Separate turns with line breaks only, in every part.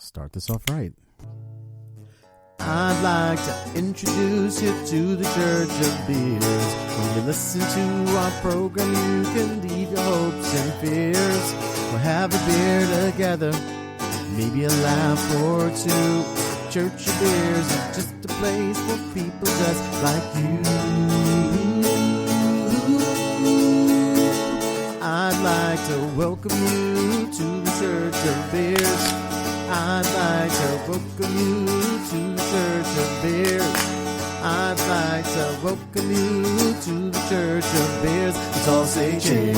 Start this off right.
I'd like to introduce you to the Church of Beers. When you listen to our program, you can leave your hopes and fears. We'll have a beer together, maybe a laugh or two. Church of Beers is just a place for people just like you. I'd like to welcome you to the Church of Beers. I'd like to welcome you to the Church of Beers. I'd like to welcome you to the Church of Beers. Let's all say cheers.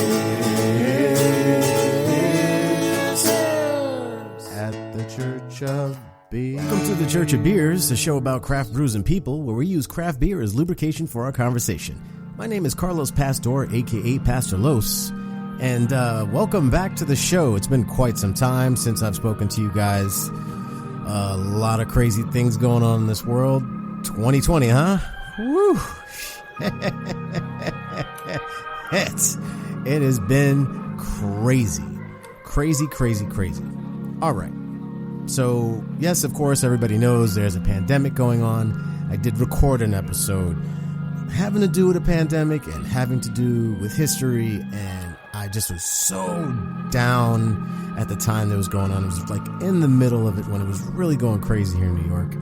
At the Church of Beers.
Welcome to the Church of Beers, a show about craft brews and people, where we use craft beer as lubrication for our conversation. My name is Carlos Pastor, aka Pastor Los. And welcome back to the show. It's been quite some time since I've spoken to you guys. A lot of crazy things going on in this world. 2020, huh? Woo! It has been crazy. Crazy. All right. So, yes, of course, everybody knows there's a pandemic going on. I did record an episode having to do with a pandemic and having to do with history, and I just was so down at the time that was going on. It was like in the middle of it when it was really going crazy here in New York.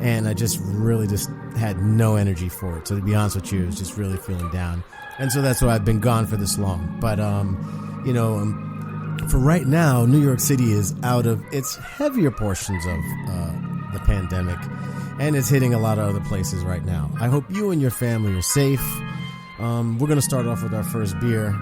And I just really just had no energy for it. So to be honest with you, I was just really feeling down. And so that's why I've been gone for this long. But, for right now, New York City is out of its heavier portions of the pandemic. And it's hitting a lot of other places right now. I hope you and your family are safe. We're going to start off with our first beer.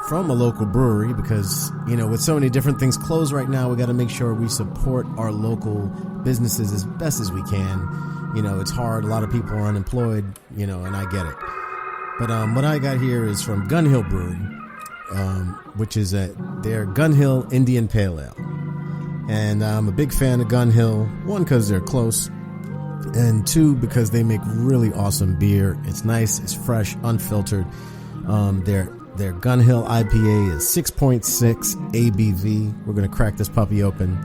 From a local brewery because, with so many different things closed right now, we got to make sure we support our local businesses as best as we can. It's hard. A lot of people are unemployed, and I get it. But what I got here is from Gun Hill Brewery, which is their Gun Hill Indian Pale Ale. And I'm a big fan of Gun Hill, one, because they're close, and two, because they make really awesome beer. It's nice, it's fresh, unfiltered. Their Gun Hill IPA is 6.6 ABV. We're going to crack this puppy open.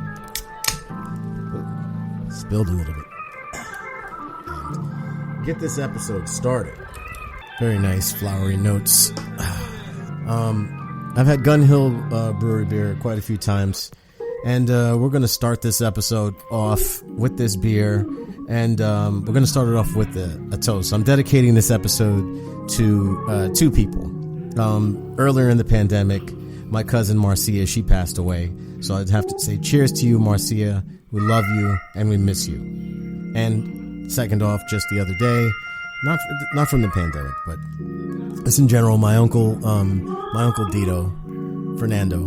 Spilled a little bit. And get this episode started. Very nice flowery notes. I've had Gun Hill Brewery beer quite a few times. And we're going to start this episode off with this beer. And we're going to start it off with a toast. I'm dedicating this episode to two people. Earlier in the pandemic, my cousin Marcia, she passed away. So I'd have to say cheers to you, Marcia. We love you and we miss you. And second off, just the other day, not from the pandemic, but just in general, my uncle Dito, Fernando,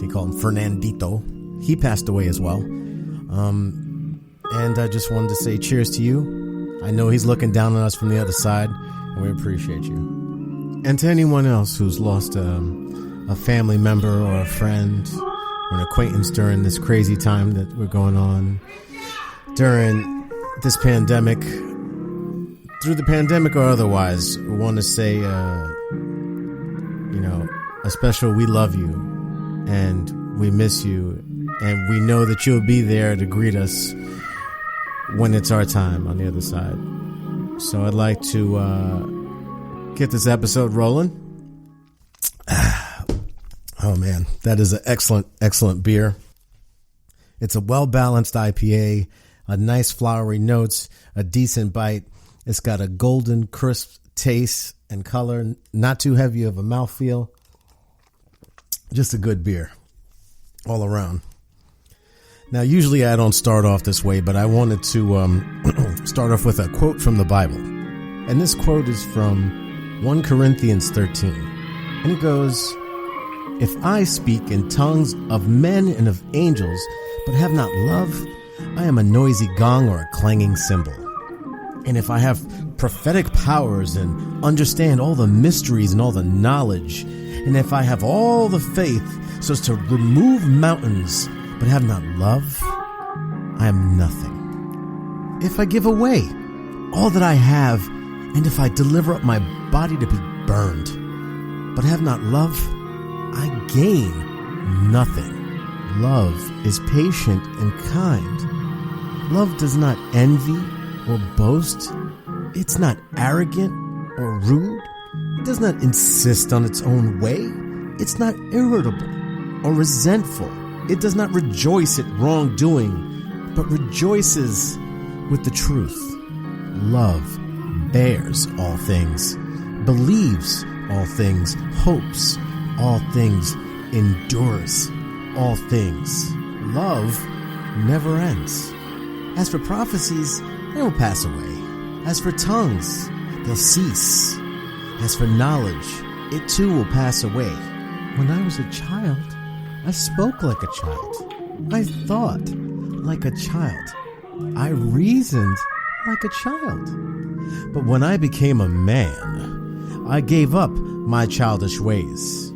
they call him Fernandito. He passed away as well. And I just wanted to say cheers to you. I know he's looking down on us from the other side, and we appreciate you. And to anyone else who's lost a family member or a friend or an acquaintance during this crazy time that we're going on, during this pandemic, through the pandemic or otherwise, we want to say, a special we love you and we miss you, and we know that you'll be there to greet us when it's our time on the other side. So I'd like to get this episode rolling. Oh man, that is an excellent beer. It's a well-balanced IPA, a nice flowery notes, a decent bite. It's got a golden crisp taste and color, not too heavy of a mouthfeel. Just a good beer all around. Now, usually I don't start off this way, but I wanted to start off with a quote from the Bible. And this quote is from 1 Corinthians 13. And it goes, "If I speak in tongues of men and of angels, but have not love, I am a noisy gong or a clanging cymbal. And if I have prophetic powers and understand all the mysteries and all the knowledge, and if I have all the faith so as to remove mountains, but have not love, I am nothing. If I give away all that I have, and if I deliver up my body to be burned, but have not love, I gain nothing.
Love is patient and kind. Love does not envy or boast. It's not arrogant or rude. It does not insist on its own way. It's not irritable or resentful. It does not rejoice at wrongdoing, but rejoices with the truth. Love bears all things, believes all things, hopes all things, endures all things. Love never ends. As for prophecies, they will pass away. As for tongues, they'll cease. As for knowledge, it too will pass away. When I was a child, I spoke like a child. I thought like a child. I reasoned like a child. But when I became a man, I gave up my childish ways.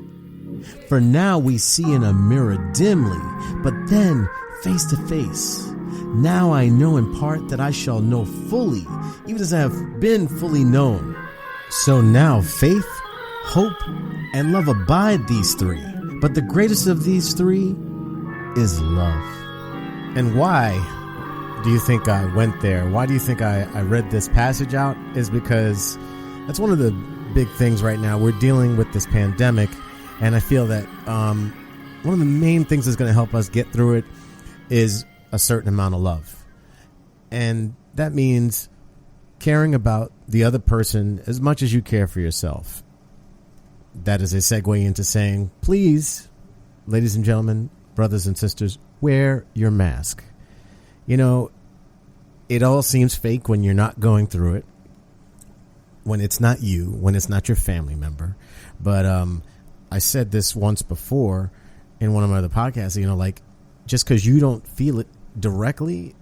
For now we see in a mirror dimly, but then face to face. Now I know in part that I shall know fully, even as I have been fully known. So now faith, hope, and love abide, these three. But the greatest of these three is love. And why do you think I went there? Why do you think I read this passage out? Is because that's one of the big things right now. We're dealing with this pandemic, and I feel that one of the main things that's going to help us get through it is a certain amount of love. And that means caring about the other person as much as you care for yourself. That is a segue into saying, please, ladies and gentlemen, brothers and sisters, wear your mask. You know, it all seems fake when you're not going through it, when it's not you, when it's not your family member. But I said this once before in one of my other podcasts, you know, like, just because you don't feel it directly,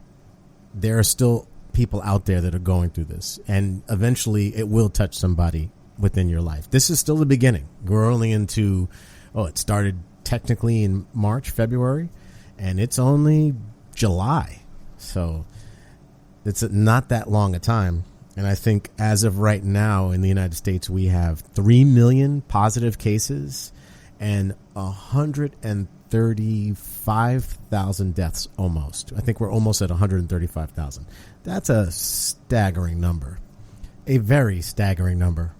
there are still people out there that are going through this, and eventually it will touch somebody within your life. This is still the beginning. We're only into, it started technically in March, February, and it's only July. So it's not that long a time. And I think as of right now in the United States, we have 3 million positive cases and 135,000 deaths almost. I think we're almost at 135,000. That's a staggering number, a very staggering number.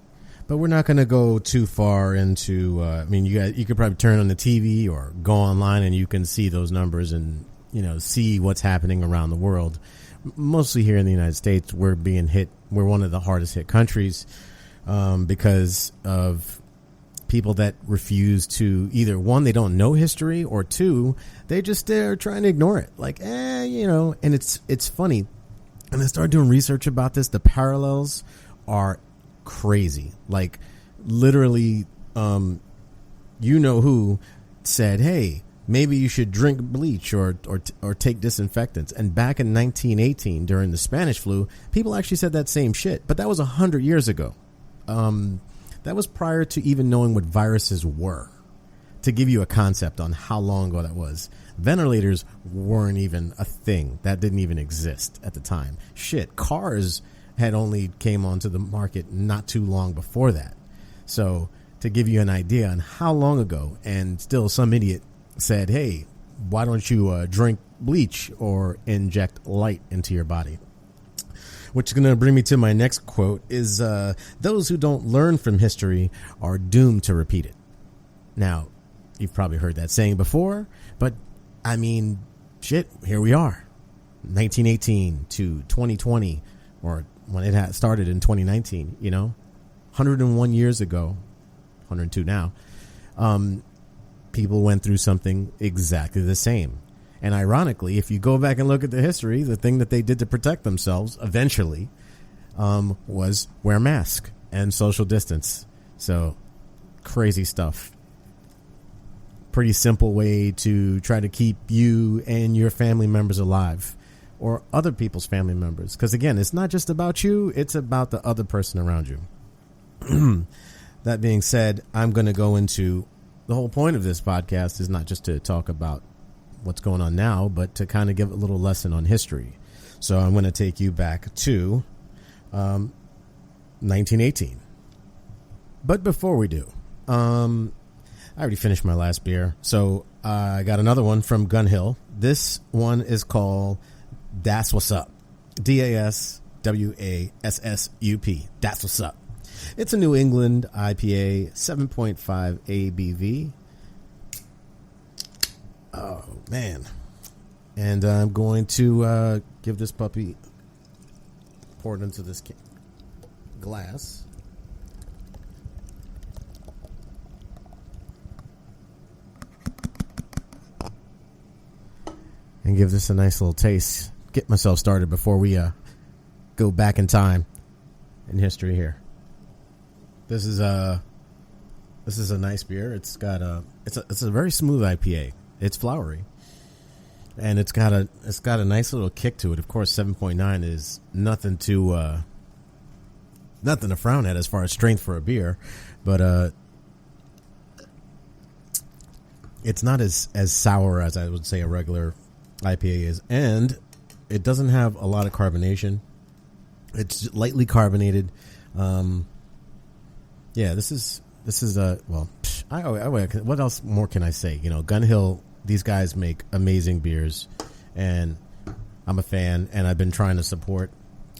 But we're not going to go too far into, you could probably turn on the TV or go online and you can see those numbers and, see what's happening around the world. Mostly here in the United States, we're being hit. We're one of the hardest hit countries because of people that refuse to either, one, they don't know history, or two, they're trying to ignore it. Like, and it's funny. And I started doing research about this. The parallels are crazy. Like, literally, who said, hey, maybe you should drink bleach or take disinfectants. And back in 1918, during the Spanish flu, people actually said that same shit. But that was 100 years ago. That was prior to even knowing what viruses were, to give you a concept on how long ago that was. Ventilators weren't even a thing. That didn't even exist at the time. Shit, cars had only came onto the market not too long before that. So to give you an idea on how long ago, and still some idiot said, hey, why don't you drink bleach or inject light into your body? Which is going to bring me to my next quote is, those who don't learn from history are doomed to repeat it. Now, you've probably heard that saying before, but I mean, shit, here we are. 1918 to 2020, or when it had started in 2019, 101 years ago, 102 now, people went through something exactly the same. And ironically, if you go back and look at the history, the thing that they did to protect themselves eventually was wear mask and social distance. So crazy stuff. Pretty simple way to try to keep you and your family members alive, or other people's family members. Because again, it's not just about you, it's about the other person around you. That being said, I'm going to go into the whole point of this podcast is not just to talk about what's going on now, but to kind of give a little lesson on history. So I'm going to take you back to 1918. But before we do, I already finished my last beer. So
I got another one from Gun Hill. This one is called That's What's Up. DASWASSUP. That's What's Up. It's a New England IPA, 7.5 ABV. Oh, man. And I'm going to give this puppy, pour it into this glass. And give this a nice little taste. Get myself started before we go back in time in history here. This is a nice beer. It's a very smooth IPA. It's flowery, and it's got a nice little kick to it. Of course, 7.9 is nothing to frown at as far as strength for a beer, but it's not as sour as I would say a regular IPA is, and it doesn't have a lot of carbonation. It's lightly carbonated. Yeah, this is well. What else more can I say? You know, Gun Hill. These guys make amazing beers, and I'm a fan. And I've been trying to support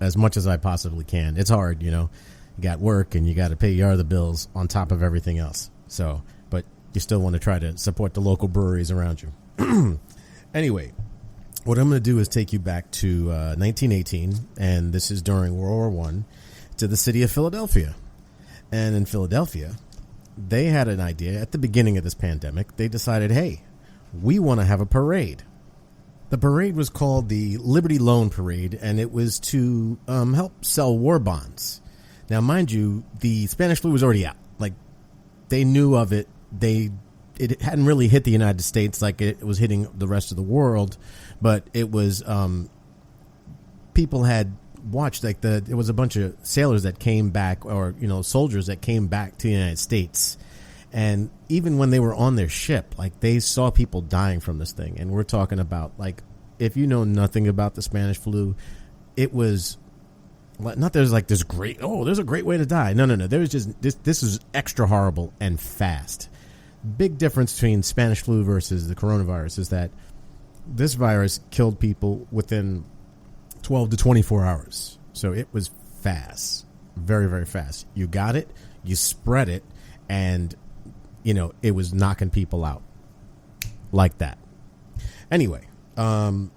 as much as I possibly can. It's hard, you know. You got work, and you got to pay your other bills on top of everything else. So, but you still want to try to support the local breweries around you. Anyway, what I'm going to do is take you back to 1918, and this is during World War I, to the city of Philadelphia. And in Philadelphia, they had an idea at the beginning of this pandemic. They decided, hey, we want to have a parade. The parade was called the Liberty Loan Parade, and it was to help sell war bonds. Now, mind you, the Spanish flu was already out. Like, they knew of it. It hadn't really hit the United States like it was hitting the rest of the world, but it was people had watched, like, there was a bunch of sailors that came back, or, you know, soldiers that came back to the United States, and even when they were on their ship, like, they saw people dying from this thing. And we're talking about, like, if you know nothing about the Spanish flu, it was not there's like this great, there's a great way to die. No. There was just this is extra horrible and fast. Big difference between Spanish flu versus the coronavirus is that this virus killed people within 12 to 24 hours. So it was fast, very, very fast. You got it, you spread it, and, you know, it was knocking people out like that. Anyway, so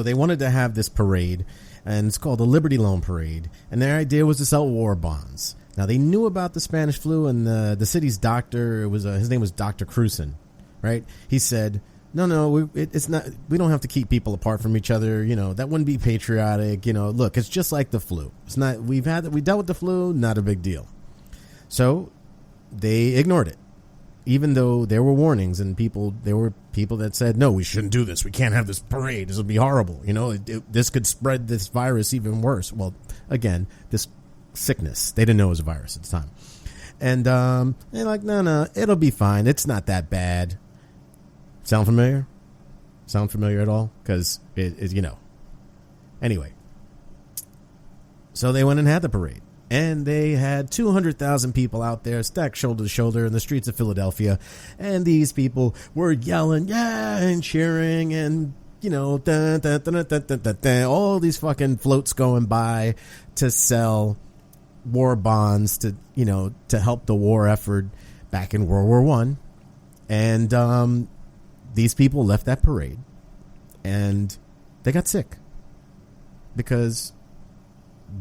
they wanted to have this parade, and it's called the Liberty Loan Parade, and their idea was to sell war bonds. Now, they knew about the Spanish flu, and the city's doctor, his name was Dr. Cruson, right? He said, no, it's not. We don't have to keep people apart from each other. You know, that wouldn't be patriotic. You know, look, it's just like the flu. It's not. We dealt with the flu, not a big deal. So they ignored it, even though there were warnings and there were people that said, no, we shouldn't do this. We can't have this parade. This will be horrible. You know, this could spread this virus even worse. Well, again, this sickness, they didn't know it was a virus at the time. And they're like, no, it'll be fine. It's not that bad. Sound familiar? Sound familiar at all? Because it, you know. Anyway, so they went and had the parade. And they had 200,000 people out there stacked shoulder to shoulder in the streets of Philadelphia. And these people were yelling, yeah, and cheering, and, you know, all these fucking floats going by to sell war bonds to, you know, to help the war effort back in World War I. And these people left that parade and they got sick because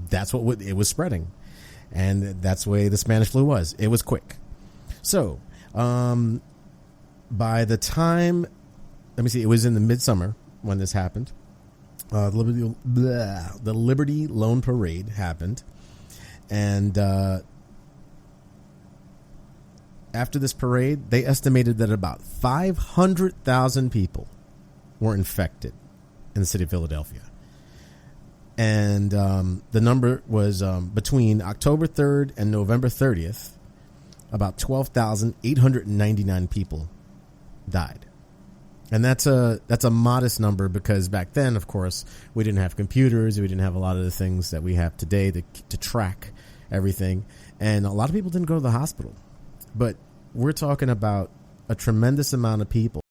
that's what it was spreading. And that's the way the Spanish flu was. It was quick. So, by the time, let me see, it was in the midsummer when this happened. The Liberty Loan Parade happened. And after this parade, they estimated that about 500,000 people were infected in the city of Philadelphia. And the number was between October 3rd and November 30th, about 12,899 people died. And that's a modest number because back then, of course, we didn't have computers. We didn't have a lot of the things that we have today to track everything. And a lot of people didn't go to the hospital. But we're talking about a tremendous amount of people.